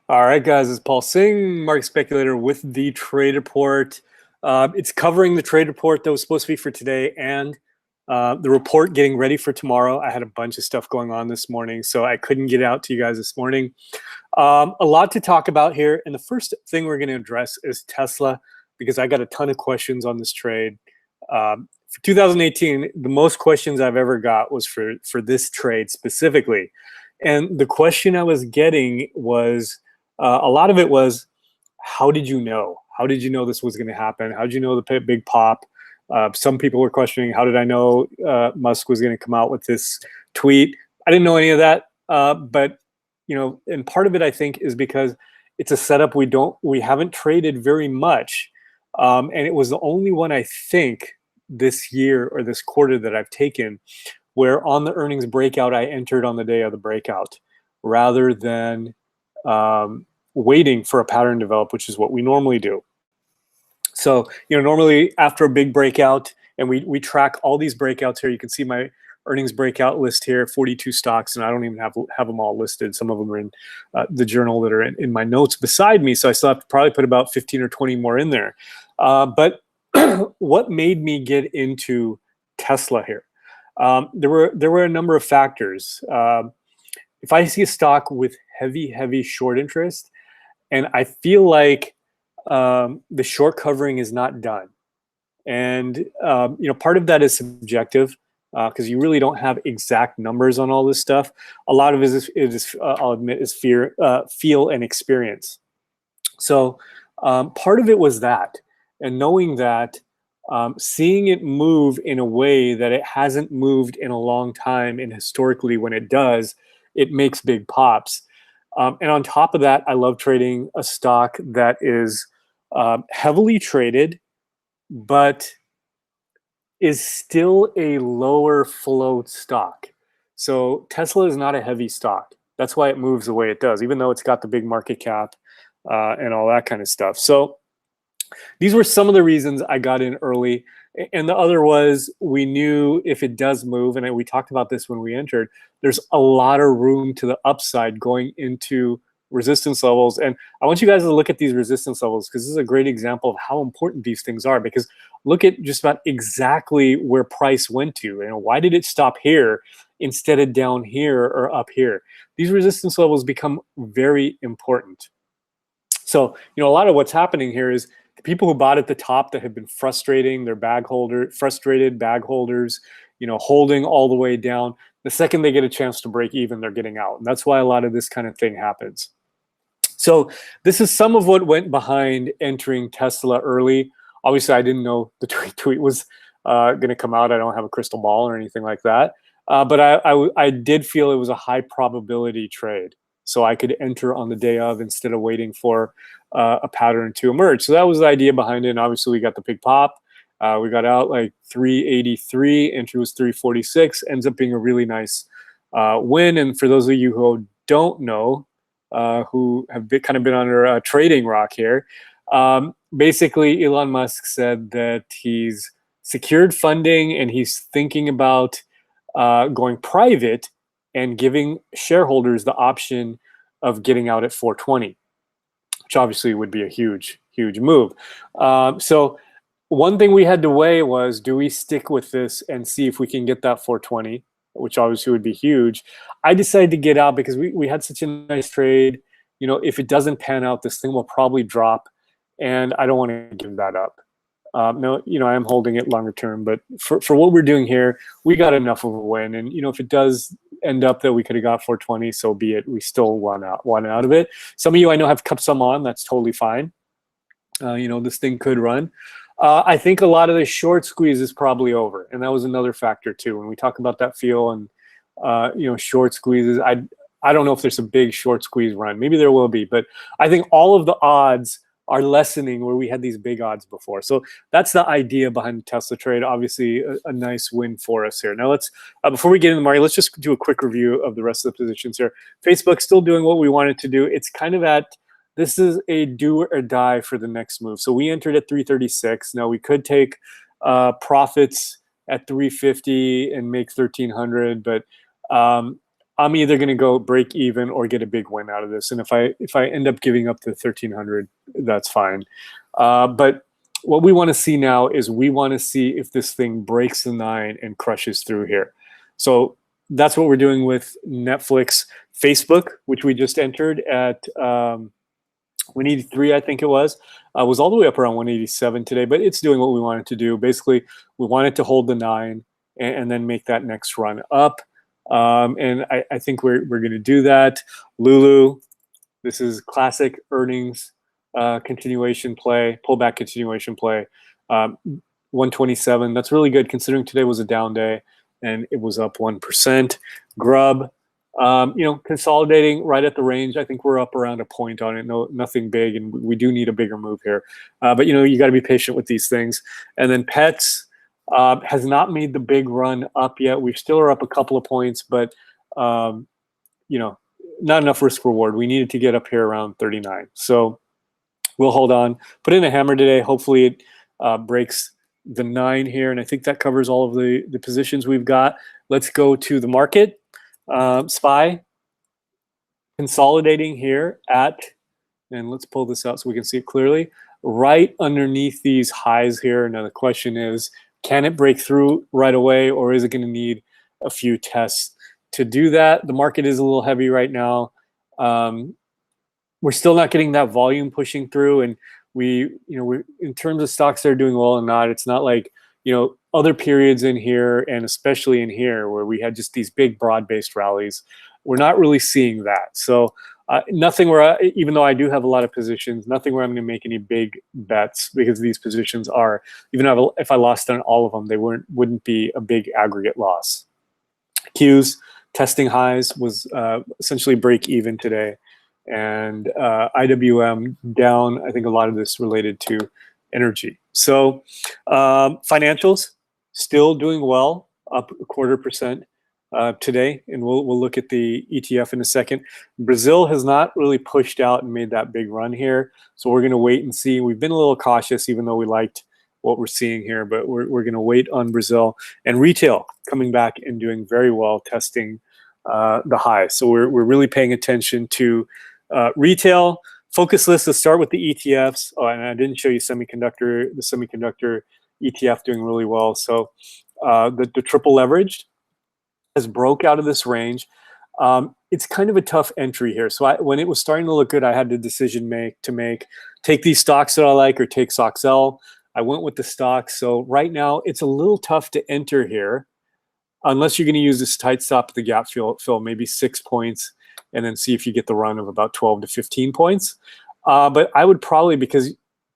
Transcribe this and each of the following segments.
All right, guys, it's Paul Singh, Market Speculator with the trade report. It's covering the trade report that was supposed to be for today and the report getting ready for tomorrow. I had a bunch of stuff going on this morning, so I couldn't get out to you guys this morning. A lot to talk about here. And the first thing we're going to address is Tesla, because I got a ton of questions on this trade. For 2018, the most questions I've ever got was for this trade specifically. And the question I was getting was, a lot of it was, how did you know? How did you know this was going to happen? How did you know the big pop? Some people were questioning, how did I know Musk was going to come out with this tweet? I didn't know any of that, but and part of it I think is because it's a setup we haven't traded very much, and it was the only one I think this year or this quarter that I've taken where on the earnings breakout I entered on the day of the breakout rather than waiting for a pattern to develop, which is what we normally do. So, normally after a big breakout, and we track all these breakouts here. You can see my earnings breakout list here, 42 stocks, and I don't even have them all listed. Some of them are in the journal that are in my notes beside me, so I still have to probably put about 15 or 20 more in there. But what made me get into Tesla here? There were a number of factors. If I see a stock with heavy short interest, and I feel like the short covering is not done, and part of that is subjective because you really don't have exact numbers on all this stuff. A lot of it is I'll admit, is feel and experience. So part of it was that, and knowing that. Seeing it move in a way that it hasn't moved in a long time, and historically when it does, it makes big pops. And on top of that, I love trading a stock that is heavily traded, but is still a lower float stock. So Tesla is not a heavy stock. That's why it moves the way it does, even though it's got the big market cap and all that kind of stuff. So these were some of the reasons I got in early. And the other was we knew if it does move, and we talked about this when we entered, there's a lot of room to the upside going into resistance levels. And I want you guys to look at these resistance levels because this is a great example of how important these things are, because look at just about exactly where price went to. Why did it stop here instead of down here or up here? These resistance levels become very important. So, a lot of what's happening here is the people who bought at the top that have been frustrated bag holders, holding all the way down. The second they get a chance to break even, they're getting out. And that's why a lot of this kind of thing happens. So this is some of what went behind entering Tesla early. Obviously, I didn't know the tweet was going to come out. I don't have a crystal ball or anything like that. But I did feel it was a high probability trade. So I could enter on the day of instead of waiting for a pattern to emerge. So that was the idea behind it. And obviously, we got the big pop. We got out like 383. Entry was 346. Ends up being a really nice win. And for those of you who don't know, who have kind of been under a trading rock here, basically, Elon Musk said that he's secured funding and he's thinking about going private and giving shareholders the option of getting out at 420, which obviously would be a huge move. So one thing we had to weigh was, do we stick with this and see if we can get that 420, which obviously would be huge. I decided to get out because we had such a nice trade. If it doesn't pan out, this thing will probably drop, and I don't want to give that up. No, I am holding it longer term, but for what we're doing here, we got enough of a win. And, if it does end up that we could have got 420, so be it. We still won out of it. Some of you I know have kept some on. That's totally fine. This thing could run. I think a lot of the short squeeze is probably over. And that was another factor too. When we talk about that feel and, short squeezes, I don't know if there's a big short squeeze run. Maybe there will be, but I think all of the odds are lessening where we had these big odds before. So that's the idea behind the Tesla trade. Obviously, a nice win for us here. Now let's, before we get into the market, let's just do a quick review of the rest of the positions here. Facebook still doing what we wanted to do. It's kind of this is a do or die for the next move. So we entered at 336. Now we could take profits at 350 and make 1,300, but I'm either going to go break even or get a big win out of this. And if I end up giving up the 1300, that's fine. But what we want to see now is we want to see if this thing breaks the 9 and crushes through here. So that's what we're doing with Netflix. Facebook, which we just entered at 183, I think it was all the way up around 187 today, but it's doing what we want it to do. Basically, we want it to hold the 9 and then make that next run up. And I think we're going to do that. Lulu, this is classic earnings continuation play, pullback continuation play. 127, that's really good considering today was a down day and it was up 1%. Grub, consolidating right at the range. I think we're up around a point on it. Nothing big, and we do need a bigger move here. But you got to be patient with these things. And then Pets has not made the big run up yet. We still are up a couple of points, but not enough risk reward. We needed to get up here around 39. So we'll hold on. Put in a hammer today. Hopefully it breaks the 9 here, and I think that covers all of the positions we've got. Let's go to the market. SPY consolidating here and let's pull this out so we can see it clearly, right underneath these highs here. Now the question is, can it break through right away, or is it going to need a few tests to do that? The market is a little heavy right now. We're still not getting that volume pushing through, and we're in terms of stocks that are doing well and not, it's not like other periods in here, and especially in here where we had just these big broad-based rallies. We're not really seeing that. So nothing where, even though I do have a lot of positions, nothing where I'm going to make any big bets, because these positions are, even if I lost on all of them, they wouldn't be a big aggregate loss. Qs testing highs was essentially break even today, and IWM down. I think a lot of this related to energy. So financials still doing well, up 0.25% today, and we'll look at the ETF in a second. Brazil has not really pushed out and made that big run here, so we're going to wait and see. We've been a little cautious, even though we liked what we're seeing here, but we're going to wait on Brazil. And retail coming back and doing very well, testing the highs. So we're really paying attention to retail. Focus list, let's start with the ETFs. Oh, and I didn't show you the semiconductor ETF doing really well. So the triple leveraged has broke out of this range. It's kind of a tough entry here. So when it was starting to look good, I had the decision to make, take these stocks that I like or take SOXL. I went with the stocks. So right now it's a little tough to enter here, unless you're going to use this tight stop at the gap fill, maybe 6 points, and then see if you get the run of about 12 to 15 points. But I would probably, because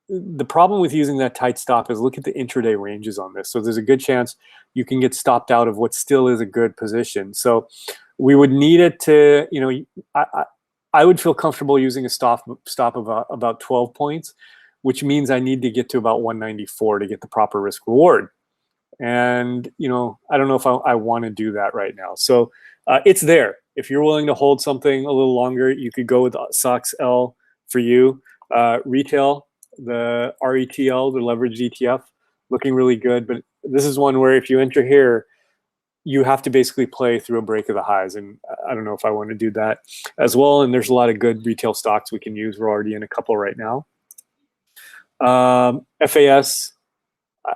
the problem with using that tight stop is look at the intraday ranges on this. So there's a good chance you can get stopped out of what still is a good position. So we would need it to, I would feel comfortable using a stop of about 12 points, which means I need to get to about 194 to get the proper risk reward. And, I don't know if I want to do that right now. So it's there. If you're willing to hold something a little longer, you could go with SOXL for you. Retail, the RETL, the leveraged ETF, looking really good. But this is one where if you enter here, you have to basically play through a break of the highs. And I don't know if I want to do that as well. And there's a lot of good retail stocks we can use. We're already in a couple right now. FAS,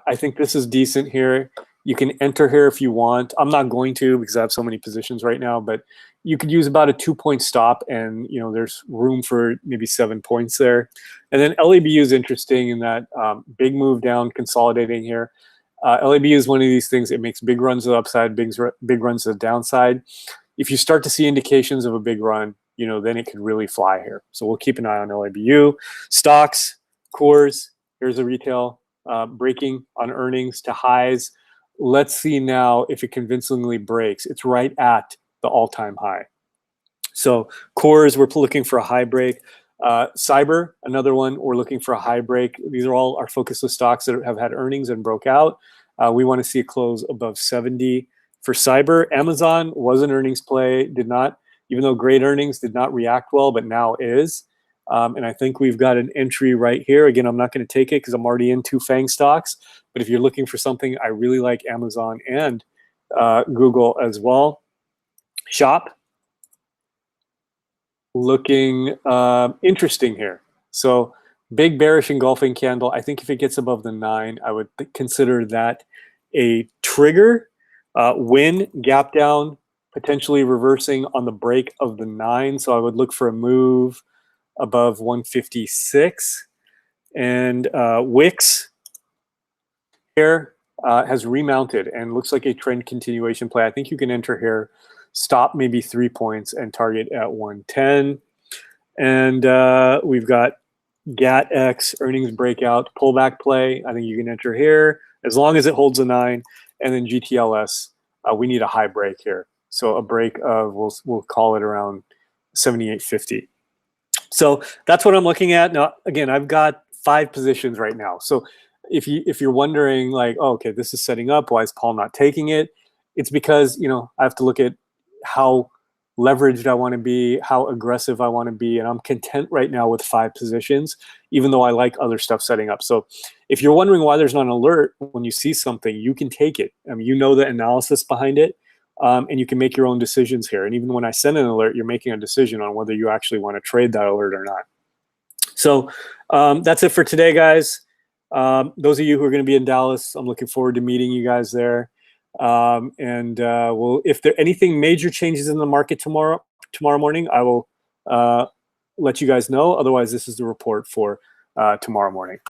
I think this is decent here. You can enter here if you want. I'm not going to because I have so many positions right now, but you could use about a 2-point stop, and there's room for maybe 7 points there. And then LABU is interesting in that big move down, consolidating here. LABU is one of these things. It makes big runs to the upside, big runs to the downside. If you start to see indications of a big run, then it could really fly here. So we'll keep an eye on LABU. Stocks, cores, here's a retail breaking on earnings to highs. Let's see now if it convincingly breaks. It's right at the all-time high. So cores, we're looking for a high break. Cyber, another one, we're looking for a high break. These are all our focus list stocks that have had earnings and broke out. We want to see a close above 70 for cyber. Amazon was an earnings play, did not, even though great earnings, did not react well, but now is. And I think we've got an entry right here. Again, I'm not going to take it because I'm already in 2 FANG stocks. But if you're looking for something, I really like Amazon and Google as well. Shop, looking interesting here. So big bearish engulfing candle. I think if it gets above the 9, I would consider that a trigger. Win, gap down, potentially reversing on the break of the 9. So I would look for a move above 156. And Wix here has remounted and looks like a trend continuation play. I think you can enter here, stop maybe 3 points, and target at 110. And we've got GATX earnings breakout pullback play. I think you can enter here as long as it holds a 9. And then GTLS, we need a high break here. So a break of, we'll call it around 78.50. So that's what I'm looking at. Now, again, I've got 5 positions right now. So if you're wondering like, oh, okay, this is setting up, why is Paul not taking it? It's because, I have to look at how leveraged I want to be, how aggressive I want to be, and I'm content right now with 5 positions, even though I like other stuff setting up. So if you're wondering why there's not an alert when you see something, you can take it. I mean, you know the analysis behind it, and you can make your own decisions here. And even when I send an alert, you're making a decision on whether you actually want to trade that alert or not. So that's it for today, guys. Those of you who are going to be in Dallas, I'm looking forward to meeting you guys there. If there anything major changes in the market tomorrow morning, I will let you guys know. Otherwise, this is the report for tomorrow morning.